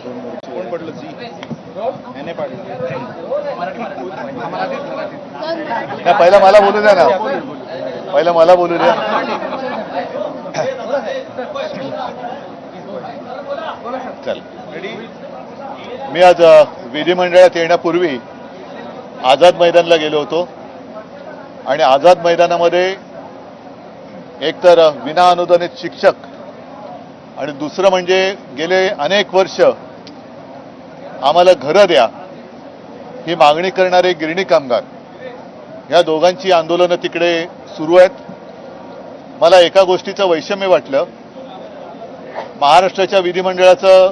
कोण पडलं जी याने पाडलं नाही, पहिला मला बोलू द्या ना, पहिला मला बोलू द्या. चल, मी आज विधिमंडळात येण्यापूर्वी आझाद मैदानला गेलो होतो आणि आझाद मैदानामध्ये एकतर विना अनुदानित शिक्षक आणि दुसरं म्हणजे गेले अनेक वर्ष आम्हाला घरं द्या ही मागणी करणारे गिरणी कामगार, या दोघांची आंदोलनं तिकडे सुरू आहेत. मला एका गोष्टीचं वैषम्य वाटलं. महाराष्ट्राच्या विधिमंडळाचं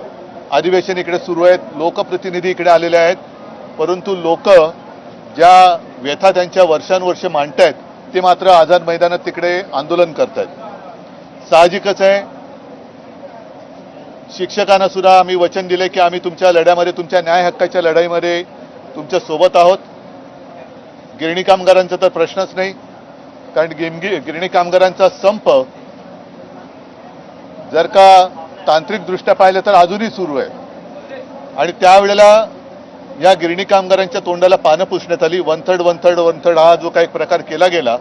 अधिवेशन इकडे सुरू आहेत, लोकप्रतिनिधी इकडे आलेले आहेत, परंतु लोक ज्या व्यथा त्यांच्या वर्षानुवर्ष मांडतायत ते मात्र आझाद मैदानात तिकडे आंदोलन करतायत. साहजिकच आहे, शिक्षकांना सुद्धा आम्ही वचन दिले की आम्ही तुमच्या लढ्यामध्ये, तुमच्या न्याय हक्काच्या लढाईमध्ये तुमच्या सोबत आहोत. गिरणी कामगारांचा तर प्रश्नच नाही, कारण गिरणी कामगारांचा संप जर का तांत्रिकदृष्ट्या पाहिलं तर अजूनही सुरू आहे आणि त्यावेळेला या गिरणी कामगारांच्या तोंडाला पानं पुसण्यात आली. वन थर्ड हा जो काही प्रकार केला गेला,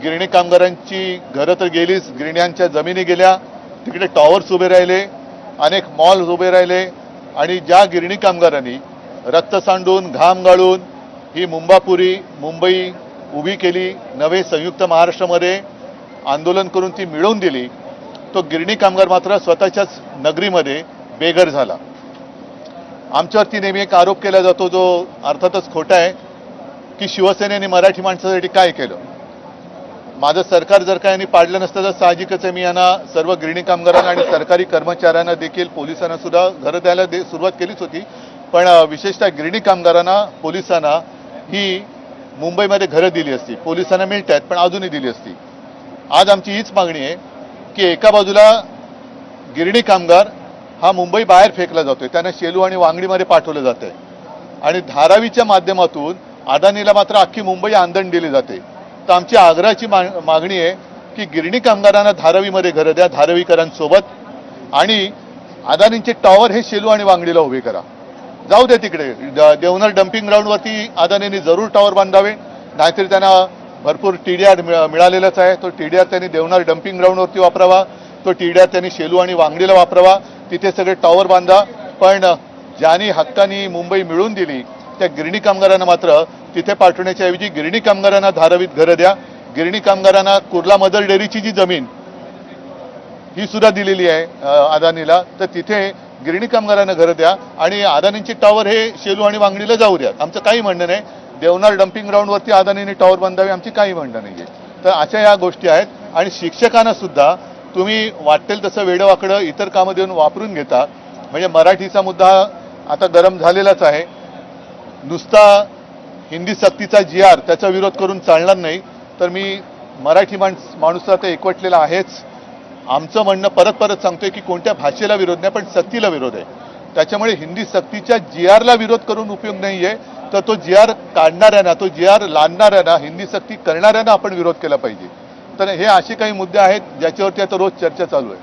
गिरणी कामगारांची घरं तर गेलीच, गिरण्यांच्या जमिनी गेल्या, तिकडे टॉवर्स उभे राहिले, अनेक मॉल्स उभे राहिले आणि ज्या गिरणी कामगारांनी रक्त सांडून घाम गाळून ही मुंबई उभी केली, नवे संयुक्त महाराष्ट्रामध्ये आंदोलन करून ती मिळवून दिली, तो गिरणी कामगार मात्र स्वतःच्याच नगरीमध्ये बेघर झाला. आमच्यावरती नेहमी एक आरोप केला जातो जो अर्थातच खोटा आहे की शिवसेनेने मराठी माणसासाठी काय केलं. माझं सरकार जर का यांनी पाडलं नसतं तर साहजिकच आहे, मी यांना सर्व गिरणी कामगारांना आणि सरकारी कर्मचाऱ्यांना देखील, पोलिसांना सुद्धा घरं द्यायला सुरुवात केलीच होती, पण विशेषतः गिरणी कामगारांना, पोलिसांना ही मुंबईमध्ये घरं दिली असती. पोलिसांना मिळत आहेत पण अजूनही दिली असती. आज आमची हीच मागणी आहे की एका बाजूला गिरणी कामगार हा मुंबई बाहेर फेकला जातोय, त्यांना शेलू आणि वांगडीमध्ये पाठवलं जातंय आणि धारावीच्या माध्यमातून अदानीला मात्र अख्खी मुंबई आंदण दिली जाते. तर आमची आग्रहाची मागणी आहे की गिरणी कामगारांना धारावीमध्ये घरं द्या धारावीकरांसोबत, आणि अदानींचे टॉवर हे शेलू आणि वांगडीला उभे करा. जाऊ दे तिकडे देवनार डम्पिंग ग्राउंडवरती अदानींनी जरूर टॉवर बांधावे, नाहीतरी त्यांना भरपूर TDR मिळालेलाच आहे, तो TDR त्यांनी देवनार डम्पिंग ग्राउंडवरती वापरावा, तो TDR त्यांनी शेलू आणि वांगडीला वापरावा, तिथे सगळे टॉवर बांधा. पण ज्यांनी हक्कानी मुंबई मिळवून दिली त्या गिरणी कामगारांना मात्र तिथे पाठवण्याच्या ऐवजी गिरणी कामगारांना धारावीत घरं द्या. गिरणी कामगारांना कुर्ला मदर डेअरीची जी जमीन ही सुद्धा दिलेली आहे अदानीला, तर तिथे गिरणी कामगारांना घरं द्या आणि अदानींची टॉवर हे शेलू आणि वांगडीला जाऊ द्या. आमचं काही म्हणणं नाही, देवनार डम्पिंग ग्राउंडवरती अदानीने टॉवर बांधावी, आमची काही म्हणणं नाही आहे. तर अशा या गोष्टी आहेत. आणि शिक्षकांना सुद्धा तुम्ही वाटेल तसं वेडवाकडं इतर कामं देऊन वापरून घेता. म्हणजे मराठीचा मुद्दा आता गरम झालेलाच आहे. नुसता हिंदी सक्तीचा GR त्याचा विरोध करून चालणार नाही. तर मी मराठी माणूस आता एकवटलेला आहेच. आमचं म्हणणं परत सांगतोय की कोणत्या भाषेला विरोध नाही, पण सक्तीला विरोध आहे. त्याच्यामुळे हिंदी सक्तीच्या GRला विरोध करून उपयोग नाही आहे, तर तो GR काढणाऱ्यांना, तो GR लादणाऱ्यांना, हिंदी सक्ती करणाऱ्यांना आपण विरोध केला पाहिजे. तर हे असे काही मुद्दे आहेत ज्याच्यावरती आता रोज चर्चा चालू आहे.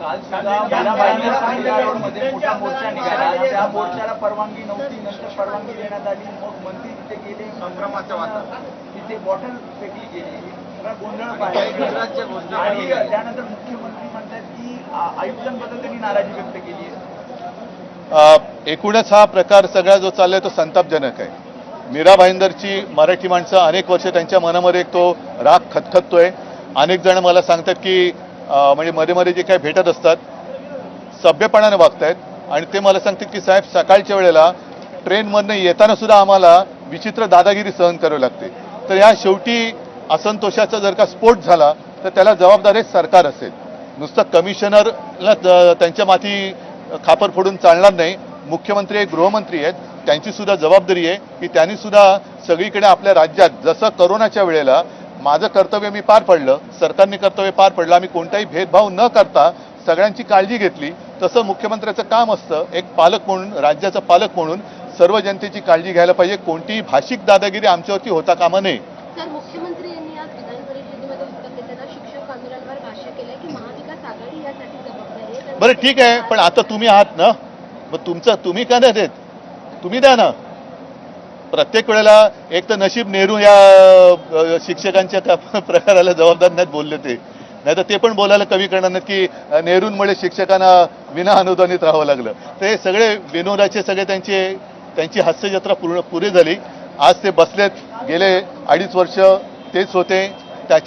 परवानगी नव्हती, नंतर परवानगी देण्यात आली, मग मंत्री तिथे गेले, संभ्रमाच्या वातावरणात तिथे बॉटल फेकली गेली, सगळा गोंधळ पाहिजे आणि त्यानंतर मुख्यमंत्री म्हणतात की आयुक्तांबद्दल त्यांनी नाराजी व्यक्त केली आहे. एकूणच हा प्रकार सगळा जो चाललाय तो संतापजनक आहे. मीरा भाईंदरची मराठी माणसं अनेक वर्ष त्यांच्या मनामध्ये एक तो राग खतखततोय. अनेक जण मला सांगतात की म्हणजे मध्ये जे काही भेटत असतात सभ्यपणाने वागतायत आणि ते मला सांगतात की साहेब सकाळच्या वेळेला ट्रेनमधनं येताना सुद्धा आम्हाला विचित्र दादागिरी सहन करावी लागते. तर या शेवटी असंतोषाचा जर का स्फोट झाला तर त्याला जबाबदार हे सरकार असेल. नुसतं कमिशनरला त्यांच्या माथी खापर फोडून चालणार नाही. मुख्यमंत्री एक गृहमंत्री आहेत, त्यांची सुद्धा जबाबदारी आहे की त्यांनी सुद्धा सगळीकडे आपल्या राज्यात जसं कोरोनाच्या वेळेला माझं कर्तव्य मी पार पडलं, सरकारने कर्तव्य पार पडलं, आम्ही कोणताही भेदभाव न करता सगळ्यांची काळजी घेतली, तसं मुख्यमंत्र्याचं काम असतं. एक पालक म्हणून, राज्याचा पालक म्हणून सर्व जनतेची काळजी घ्यायला पाहिजे. कोणतीही भाषिक दादागिरी आमच्यावरती होता कामा नये. सर, मुख्यमंत्री यांनी आज विधान परिषदेमध्ये उत्तर देताना शिक्षक आंदोलनावर भाष्य केलंय की महाविकास आघाडी यासाठी जबाबदारी आहे. बरं ठीक आहे, पण आता तुम्ही आहात ना, मग तुम्ही का नाही देत? तुम्ही द्या ना. प्रत्येक वेळेला एक तर नशीब नेहरू या शिक्षकांच्या प्रकाराला जबाबदार नाहीत बोलले ते, नाही तर ते पण बोलायला कमी करणार नाहीत की नेहरूंमुळे शिक्षकांना विना अनुदानित राहावं लागलं. तर हे सगळे विनोदाचे सगळे त्यांची हास्यजत्रा पुरी झाली. आज ते बसलेत, गेले 2.5 वर्ष तेच होते,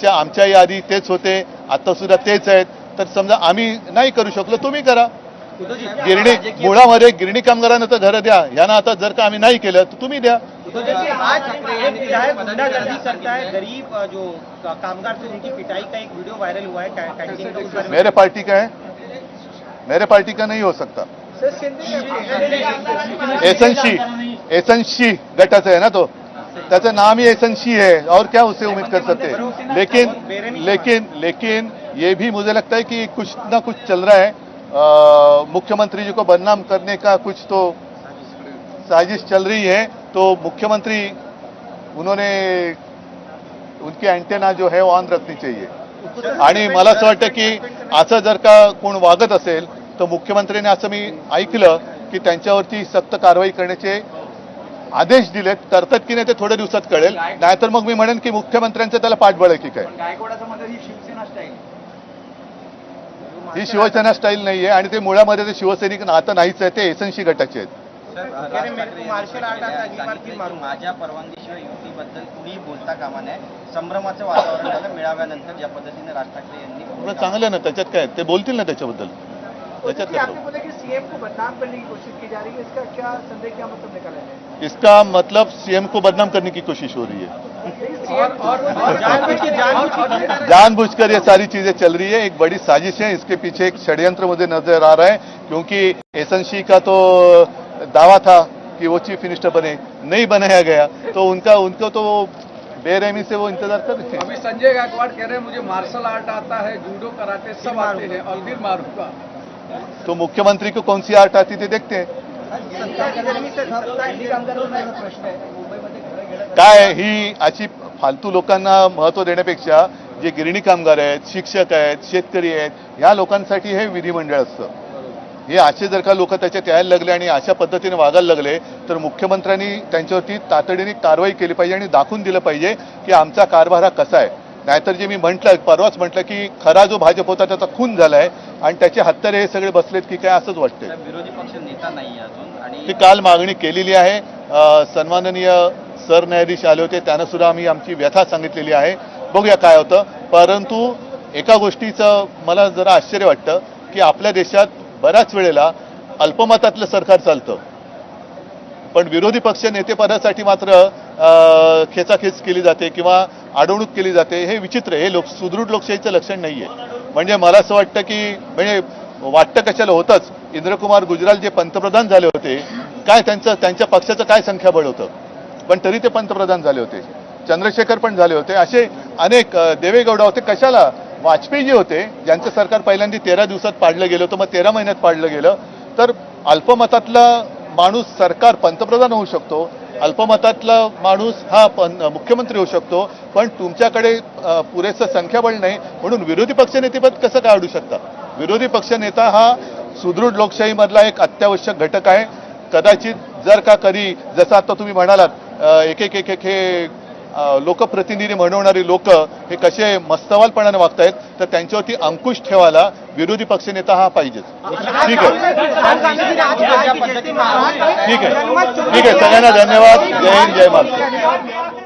आमच्याही आधी तेच होते, आता सुद्धा तेच आहेत. तर समजा आम्ही नाही करू शकलो, तुम्ही करा. मुळामध्ये गिरणी कामगारांना तर घरं द्या, यांना आता जर का आम्ही नाही केलं तर तुम्ही द्या. आज एक विधायक गुंडागर्दी करता है, गरीब जो कामगार थे उनकी पिटाई का एक वीडियो वायरल हुआ है कैंटीन का, उस बारे में मेरे पार्टी का है, मेरे पार्टी का नहीं हो सकता. एसएनसी गटाचं आहे ना तो, त्याचं नाम ही एसएनसी है और क्या उसे उम्मीद कर सकते हैं. लेकिन ये भी मुझे लगता है कि कुछ ना कुछ चल रहा है. मुख्यमंत्री जी को बदनाम करने का कुछ तो साजिश चल रही है. तो मुख्यमंत्री उन्होंने उनकी अँटेना जो है ऑन रखनी चाहिए. आणि मला असं वाटतं की असं जर का कोण वागत असेल तर मुख्यमंत्र्यांनी असं मी ऐकलं की त्यांच्यावरती सक्त कारवाई करण्याचे आदेश दिलेत. करतात की नाही ते थोड्या दिवसात कळेल. नाहीतर मग मी म्हणेन की मुख्यमंत्र्यांचं त्याला पाठबळ आहे की काय. गायकवाडाचं म्हणतात ही शिवसेना स्टाईल. ही शिवसेना स्टाईल नाहीये आणि ते मुळामध्ये ते शिवसैनिक नातं नाहीच आहे, ते एसएनसी गटाचे आहेत. मार्शल आर्ट आता अगली बार फिर मारू. माझ्या परवानगीशिवाय युतीबद्दल कुणीही बोलता कामा नये. संभ्रमाचं वातावरण झालं मेळाव्यानंतर ज्या पद्धतीने राज ठाकरे यांनी. चांगलं ना, त्याच्यात काय, ते बोलतील ना त्याच्याबद्दल. त्याच्यात काय आपने बोला कि सीएम को बदनाम करने की कोशिश की जा रही है, इसका क्या संदेह, क्या मतलब निकाला जाए? इसका मतलब सीएम को बदनाम करने की कोशिश हो रही है. जानबूझकर ये सारी चीजें चल रही है. एक बड़ी साजिश है, इसके पीछे एक षड्यंत्र मुझे नजर आ रहा है. क्योंकि एसएनसी का तो दावा था कि वो चीफ मिनिस्टर बने, नहीं बनाया गया, तो उनको तो बेरहमी से वो इंतजार कर रहे हैं. अभी संजय गायकवाड़ कह रहे हैं मुझे मार्शल आर्ट आता है, जूडो कराटे सब आते हैं और फिर मारूंगा. तो मुख्यमंत्री को कौन सी आर्ट आती थी देखते हैं. काय ही अशी फालतू लोकांना महत्व देण्यापेक्षा जे गिरणी कामगार आहेत, शिक्षक आहेत, शेतकरी आहेत, ह्या लोकांसाठी हे विधिमंडळ असतं. हे असे जर का लोक त्याच्यात यायला लागले आणि अशा पद्धतीने वागायला लागले तर मुख्यमंत्र्यांनी त्यांच्यावरती तातडीने कारवाई केली पाहिजे आणि दाखवून दिलं पाहिजे की आमचा कारभार हा कसा आहे. नाहीतर जे मी परवाच म्हटलं की खरा जो भाजप होता त्याचा खून झालाय आणि त्याचे हत्यारे हे सगळे बसलेत की काय असंच वाटतंय. विरोधी पक्ष नेता नाही अजून आणि ती काल मागणी केलेली आहे. सन्माननीय सरन्यायाधीश आले होते, त्यांना सुद्धा आम्ही आमची व्यथा सांगितलेली आहे. बघूया काय होतं. परंतु एका गोष्टीचं मला जरा आश्चर्य वाटतं की आपल्या देशात बऱ्याच वेळेला अल्पमतातलं सरकार चालतं, पण विरोधी पक्ष नेतेपदासाठी मात्र खेचाखेच केली जाते किंवा अडवणूक केली जाते. हे विचित्र आहे. हे सुदृढ लोकशाहीचं लक्षण नाहीये. म्हणजे मला असं वाटतं की म्हणजे वाटतं कशाला होतंच. इंद्रकुमार गुजराल जे पंतप्रधान झाले होते, काय त्यांच्या पक्षाचं काय संख्याबळ होतं, पण तरी ते पंतप्रधान झाले होते. चंद्रशेखर पण झाले होते. असे अनेक, देवेगौडा होते. कशाला, वाजपेयी जे होते ज्यांचं सरकार पहिल्यांदा 13 दिवसात पाडलं गेलं होतं, मग 13 महिन्यात पाडलं गेलं. तर अल्पमतातला माणूस सरकार पंतप्रधान होऊ शकतो, अल्पमतातला माणूस हा मुख्यमंत्री होऊ शकतो, पण तुमच्याकडे पुरेसं संख्याबळ नाही म्हणून विरोधी पक्षनेतेपद कसं काय अडू शकता. विरोधी पक्षनेता हा सुदृढ लोकशाहीमधला एक अत्यावश्यक घटक आहे. कदाचित जर का कधी जसं आता तुम्ही म्हणालात एक हे लोकप्रतिनिधी म्हणवणारी लोक हे कसे मस्तवालपणाने वागतायत, तर त्यांच्यावरती अंकुश ठेवायला विरोधी पक्षनेता हा पाहिजेच. ठीक आहे, ठीक आहे, ठीक आहे. सगळ्यांना धन्यवाद. जय हिंद, जय महाराष्ट्र.